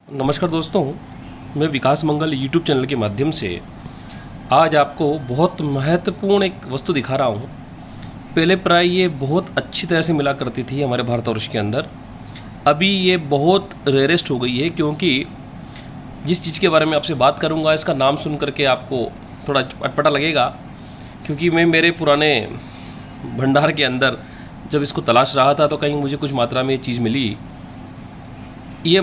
नमस्कार दोस्तों, मैं विकास मंगल यूट्यूब चैनल के माध्यम से आज आपको बहुत महत्वपूर्ण एक वस्तु दिखा रहा हूँ। पहले प्राय ये बहुत अच्छी तरह से मिला करती थी हमारे भारतवर्ष के अंदर। अभी ये बहुत रेयरेस्ट हो गई है, क्योंकि जिस चीज़ के बारे में आपसे बात करूँगा इसका नाम सुन करके आपको थोड़ा अटपटा लगेगा, क्योंकि मैं मेरे पुराने भंडार के अंदर जब इसको तलाश रहा था तो कहीं मुझे कुछ मात्रा में ये चीज़ मिली। ये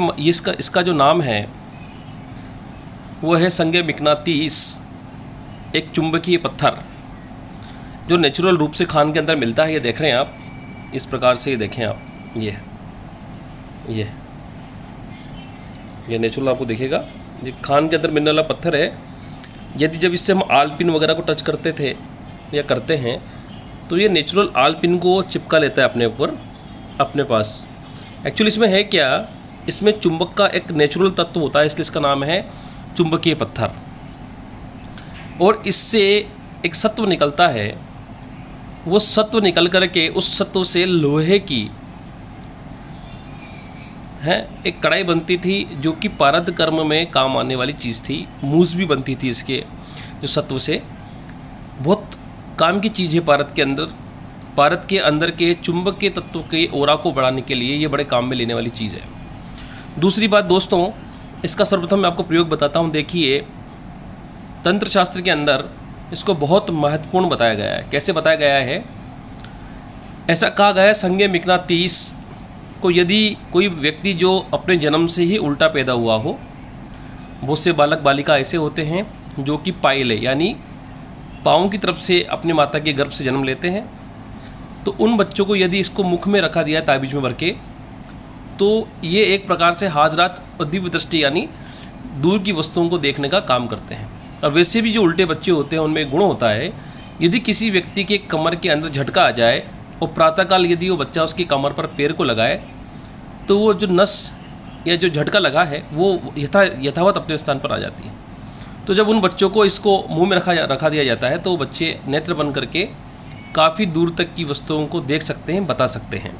इसका जो नाम है वो है संज्ञा मिकनातीस, एक चुंबकीय पत्थर जो नेचुरल रूप से खान के अंदर मिलता है। ये देख रहे हैं आप, इस प्रकार से ये देखें आप, ये नेचुरल आपको दिखेगा। ये खान के अंदर मिलने वाला पत्थर है। यदि जब इससे हम आलपिन वगैरह को टच करते थे या करते हैं तो ये नेचुरल आलपिन को चिपका लेता है अपने ऊपर, अपने पास। एक्चुअली इसमें है क्या, इसमें चुंबक का एक नेचुरल तत्व होता है, इसलिए इसका नाम है चुंबकीय पत्थर। और इससे एक सत्व निकलता है, वो सत्व निकल कर के उस सत्व से लोहे की एक कढ़ाई बनती थी, जो कि पारद कर्म में काम आने वाली चीज़ थी। मूस भी बनती थी इसके जो सत्व से। बहुत काम की चीज़ है पारद के अंदर के चुंबक के तत्व के ओरा को बढ़ाने के लिए ये बड़े काम में लेने वाली चीज़ है। दूसरी बात दोस्तों, इसका सर्वप्रथम मैं आपको प्रयोग बताता हूँ। देखिए, तंत्र शास्त्र के अंदर इसको बहुत महत्वपूर्ण बताया गया है। कैसे बताया गया है? ऐसा कहा गया है, संज्ञा मिकनातीस को यदि कोई व्यक्ति जो अपने जन्म से ही उल्टा पैदा हुआ हो, बहुत से बालक बालिका ऐसे होते हैं जो कि पायले यानी पाँव की तरफ से अपनी माता के गर्भ से जन्म लेते हैं, तो उन बच्चों को यदि इसको मुख में रखा दिया ताबीज में भर के, तो ये एक प्रकार से हाजरात और दिव्य दृष्टि यानी दूर की वस्तुओं को देखने का काम करते हैं। और वैसे भी जो उल्टे बच्चे होते हैं उनमें एक गुण होता है, यदि किसी व्यक्ति के कमर के अंदर झटका आ जाए और प्रातःकाल यदि वो बच्चा उसकी कमर पर पैर को लगाए, तो वो जो नस या जो झटका लगा है वो यथावत अपने स्थान पर आ जाती है। तो जब उन बच्चों को इसको मुँह में रखा दिया जाता है तो वो बच्चे नेत्र बन करके काफ़ी दूर तक की वस्तुओं को देख सकते हैं, बता सकते हैं।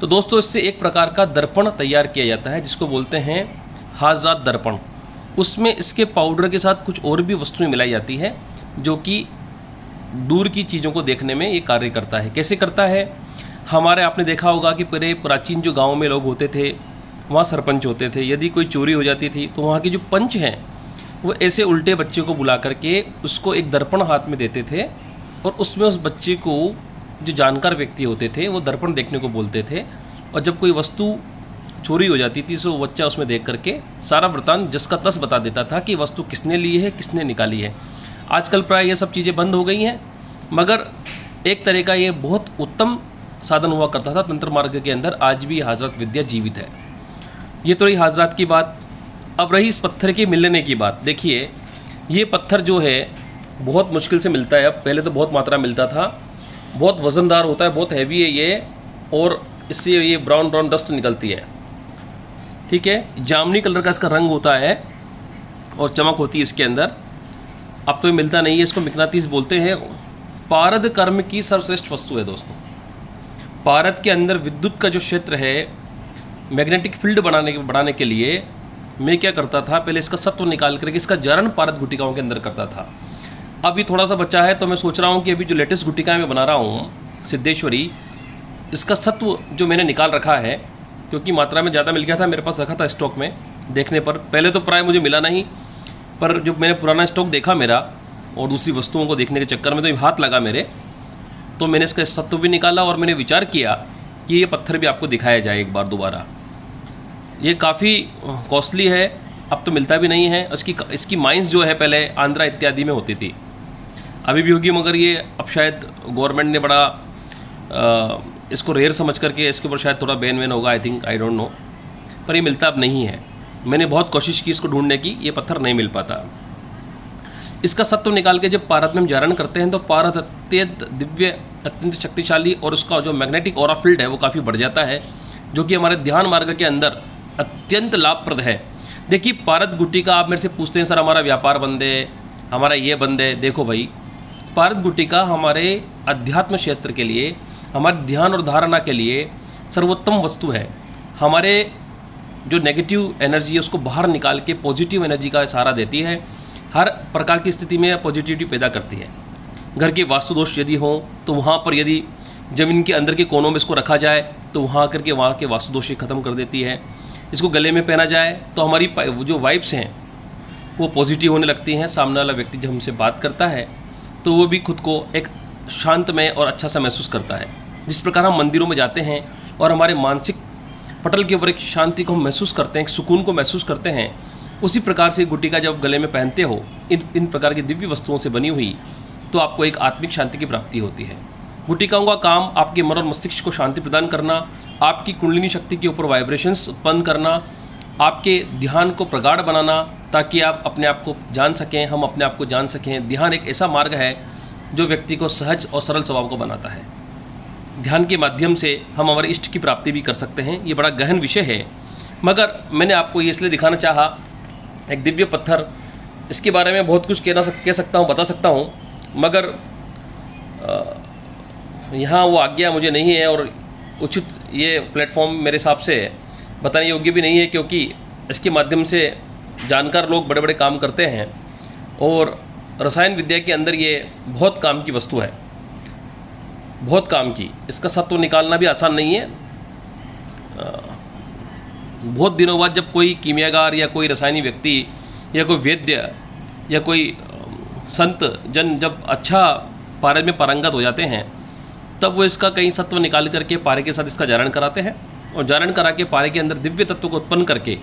तो दोस्तों, इससे एक प्रकार का दर्पण तैयार किया जाता है जिसको बोलते हैं हाजरात दर्पण। उसमें इसके पाउडर के साथ कुछ और भी वस्तुएं मिलाई जाती है जो कि दूर की चीज़ों को देखने में ये कार्य करता है। कैसे करता है? हमारे आपने देखा होगा कि पहले प्राचीन जो गाँव में लोग होते थे वहाँ सरपंच होते थे। यदि कोई चोरी हो जाती थी तो वहाँ के जो पंच हैं वो ऐसे उल्टे बच्चे को बुला करके उसको एक दर्पण हाथ में देते थे, और उसमें उस बच्चे को जो जानकार व्यक्ति होते थे वो दर्पण देखने को बोलते थे। और जब कोई वस्तु चोरी हो जाती थी तो बच्चा उसमें देख करके सारा वृतांत जिसका तस बता देता था कि वस्तु किसने ली है, किसने निकाली है। आजकल प्राय ये सब चीज़ें बंद हो गई हैं, मगर एक तरह का ये बहुत उत्तम साधन हुआ करता था तंत्र मार्ग के अंदर। आज भी हाजरात विद्या जीवित है। ये तो रही हाजरात की बात। अब रही इस पत्थर के मिलने की बात। देखिए, ये पत्थर जो है बहुत मुश्किल से मिलता है। अब पहले तो बहुत मात्रा मिलता था, बहुत वज़नदार होता है, बहुत हैवी है ये, और इससे ये ब्राउन डस्ट निकलती है। ठीक है, जामुनी कलर का इसका रंग होता है और चमक होती है इसके अंदर। अब तो ये मिलता नहीं है, इसको मिकनातीस बोलते हैं। पारद कर्म की सर्वश्रेष्ठ वस्तु है दोस्तों। पारद के अंदर विद्युत का जो क्षेत्र है, मैग्नेटिक फील्ड बढ़ाने के लिए मैं क्या करता था, पहले इसका सत्व निकाल करके इसका जरण पारद गुटिकाओं के अंदर करता था। अभी थोड़ा सा बचा है तो मैं सोच रहा हूँ कि अभी जो लेटेस्ट गुटिकाएँ मैं बना रहा हूँ सिद्धेश्वरी, इसका सत्व जो मैंने निकाल रखा है, क्योंकि मात्रा में ज़्यादा मिल गया था, मेरे पास रखा था स्टॉक में। देखने पर पहले तो प्राय मुझे मिला नहीं, पर जब मैंने पुराना स्टॉक देखा मेरा और दूसरी वस्तुओं को देखने के चक्कर में तो हाथ लगा मेरे, तो मैंने इसका सत्व भी निकाला और मैंने विचार किया कि ये पत्थर भी आपको दिखाया जाए एक बार दोबारा। ये काफ़ी कॉस्टली है, अब तो मिलता भी नहीं है। इसकी माइंस जो है पहले आंध्रा इत्यादि में होती थी, अभी भी होगी, मगर ये अब शायद गवर्नमेंट ने बड़ा इसको रेयर समझ करके इसके ऊपर शायद थोड़ा बैन वैन होगा, आई डोंट नो, पर ये मिलता अब नहीं है। मैंने बहुत कोशिश की इसको ढूंढने की, ये पत्थर नहीं मिल पाता। इसका सत्व निकाल के जब पारद में हम जारण करते हैं तो पारद अत्यंत दिव्य, अत्यंत शक्तिशाली, और उसका जो मैग्नेटिक ऑरा फील्ड है वो काफ़ी बढ़ जाता है, जो कि हमारे ध्यान मार्ग के अंदर अत्यंत लाभप्रद है। देखिए, पारद गुटिका आप मेरे से पूछते हैं सर हमारा व्यापार बंद है, हमारा ये बंद है। देखो भाई, पारद गुटिका हमारे अध्यात्म क्षेत्र के लिए, हमारे ध्यान और धारणा के लिए सर्वोत्तम वस्तु है। हमारे जो नेगेटिव एनर्जी है उसको बाहर निकाल के पॉजिटिव एनर्जी का सहारा देती है। हर प्रकार की स्थिति में पॉजिटिविटी पैदा करती है। घर के वास्तु दोष यदि हों तो वहाँ पर यदि ज़मीन के अंदर के कोनों में इसको रखा जाए तो वहाँ करके वहाँ के वास्तु दोष ख़त्म कर देती है। इसको गले में पहना जाए तो हमारी जो वाइब्स हैं वो पॉजिटिव होने लगती हैं। सामने वाला व्यक्ति जब हमसे बात करता है तो वो भी खुद को एक शांतमय और अच्छा सा महसूस करता है। जिस प्रकार हम मंदिरों में जाते हैं और हमारे मानसिक पटल के ऊपर एक शांति को हम महसूस करते हैं, एक सुकून को महसूस करते हैं, उसी प्रकार से गुटिका जब गले में पहनते हो इन प्रकार की दिव्य वस्तुओं से बनी हुई, तो आपको एक आत्मिक शांति की प्राप्ति होती है। गुटिकाओं का काम आपके मन और मस्तिष्क को शांति प्रदान करना, आपकी कुंडलिनी शक्ति के ऊपर वाइब्रेशंस उत्पन्न करना, आपके ध्यान को प्रगाढ़ बनाना, ताकि आप अपने आप को जान सकें, हम अपने आप को जान सकें। ध्यान एक ऐसा मार्ग है जो व्यक्ति को सहज और सरल स्वभाव को बनाता है। ध्यान के माध्यम से हम हमारे इष्ट की प्राप्ति भी कर सकते हैं। ये बड़ा गहन विषय है, मगर मैंने आपको ये इसलिए दिखाना चाहा, एक दिव्य पत्थर, इसके बारे में बहुत कुछ कह सकता हूँ, बता सकता हूँ, मगर यहाँ वो आज्ञा मुझे नहीं है और उचित ये प्लेटफॉर्म मेरे हिसाब से बताने योग्य भी नहीं है, क्योंकि इसके माध्यम से जानकार लोग बड़े बड़े काम करते हैं और रसायन विद्या के अंदर ये बहुत काम की वस्तु है, बहुत काम की। इसका सत्व निकालना भी आसान नहीं है। बहुत दिनों बाद जब कोई कीमियागार या कोई रसायनी व्यक्ति या कोई वैद्य या कोई संत जन जब अच्छा पारे में पारंगत हो जाते हैं, तब वो इसका कहीं सत्व निकाल करके पारे के साथ इसका जारण कराते हैं और जारण करा के पारे के अंदर दिव्य तत्व को उत्पन्न करके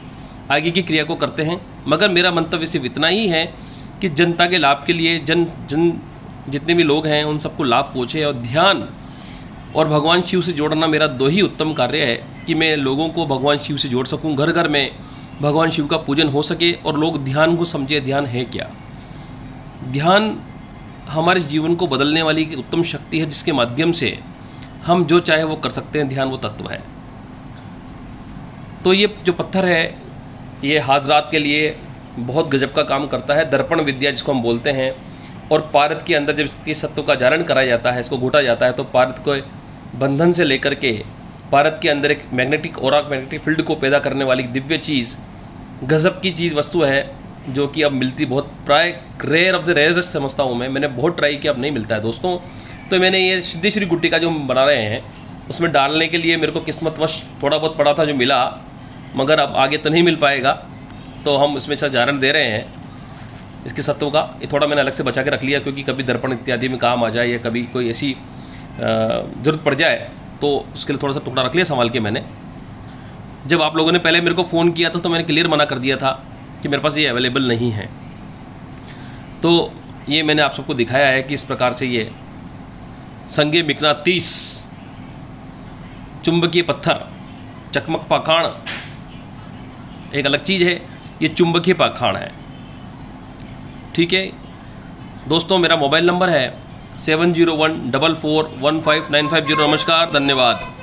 आगे की क्रिया को करते हैं। मगर मेरा मंतव्य सिर्फ इतना ही है कि जनता के लाभ के लिए जन जितने भी लोग हैं उन सबको लाभ पहुँचे, और ध्यान और भगवान शिव से जोड़ना मेरा दो ही उत्तम कार्य है कि मैं लोगों को भगवान शिव से जोड़ सकूं, घर घर में भगवान शिव का पूजन हो सके और लोग ध्यान को समझे। ध्यान है क्या? ध्यान हमारे जीवन को बदलने वाली एक उत्तम शक्ति है, जिसके माध्यम से हम जो चाहे वो कर सकते हैं। ध्यान वो तत्व है। तो ये जो पत्थर है ये हाजरात के लिए बहुत गजब का काम करता है। दर्पण विद्या जिसको हम बोलते हैं, और पारद के अंदर जब इसके सत्व का जारण कराया जाता है, इसको घोटा जाता है, तो पारद को बंधन से लेकर के पारद के अंदर एक मैग्नेटिक और मैग्नेटिक फील्ड को पैदा करने वाली दिव्य चीज़, गजब की चीज़ वस्तु है, जो कि अब मिलती बहुत प्राय रेयर ऑफ द रेयरेस्ट समझता हूँ मैंने बहुत ट्राई किया, अब नहीं मिलता है दोस्तों। तो मैंने ये सिद्धेश्वरी गुटिका जो हम बना रहे हैं उसमें डालने के लिए मेरे को किस्मतवश थोड़ा बहुत पड़ा था जो मिला, मगर अब आगे तो नहीं मिल पाएगा। तो हम इसमें अच्छा जारण दे रहे हैं इसके सत्व का। ये थोड़ा मैंने अलग से बचा के रख लिया, क्योंकि कभी दर्पण इत्यादि में काम आ जाए या कभी कोई ऐसी ज़रूरत पड़ जाए तो उसके लिए थोड़ा सा टुकड़ा रख लिया संभाल के मैंने। जब आप लोगों ने पहले मेरे को फ़ोन किया था तो मैंने क्लियर मना कर दिया था कि मेरे पास ये अवेलेबल नहीं है। तो ये मैंने आप सबको दिखाया है कि इस प्रकार से ये संगे मिकनातीस चुंबकीय पत्थर, चकमक पाखाण एक अलग चीज़ है, ये चुंबकीय पाखाण है। ठीक है दोस्तों, मेरा मोबाइल नंबर है 7014415950। नमस्कार, धन्यवाद।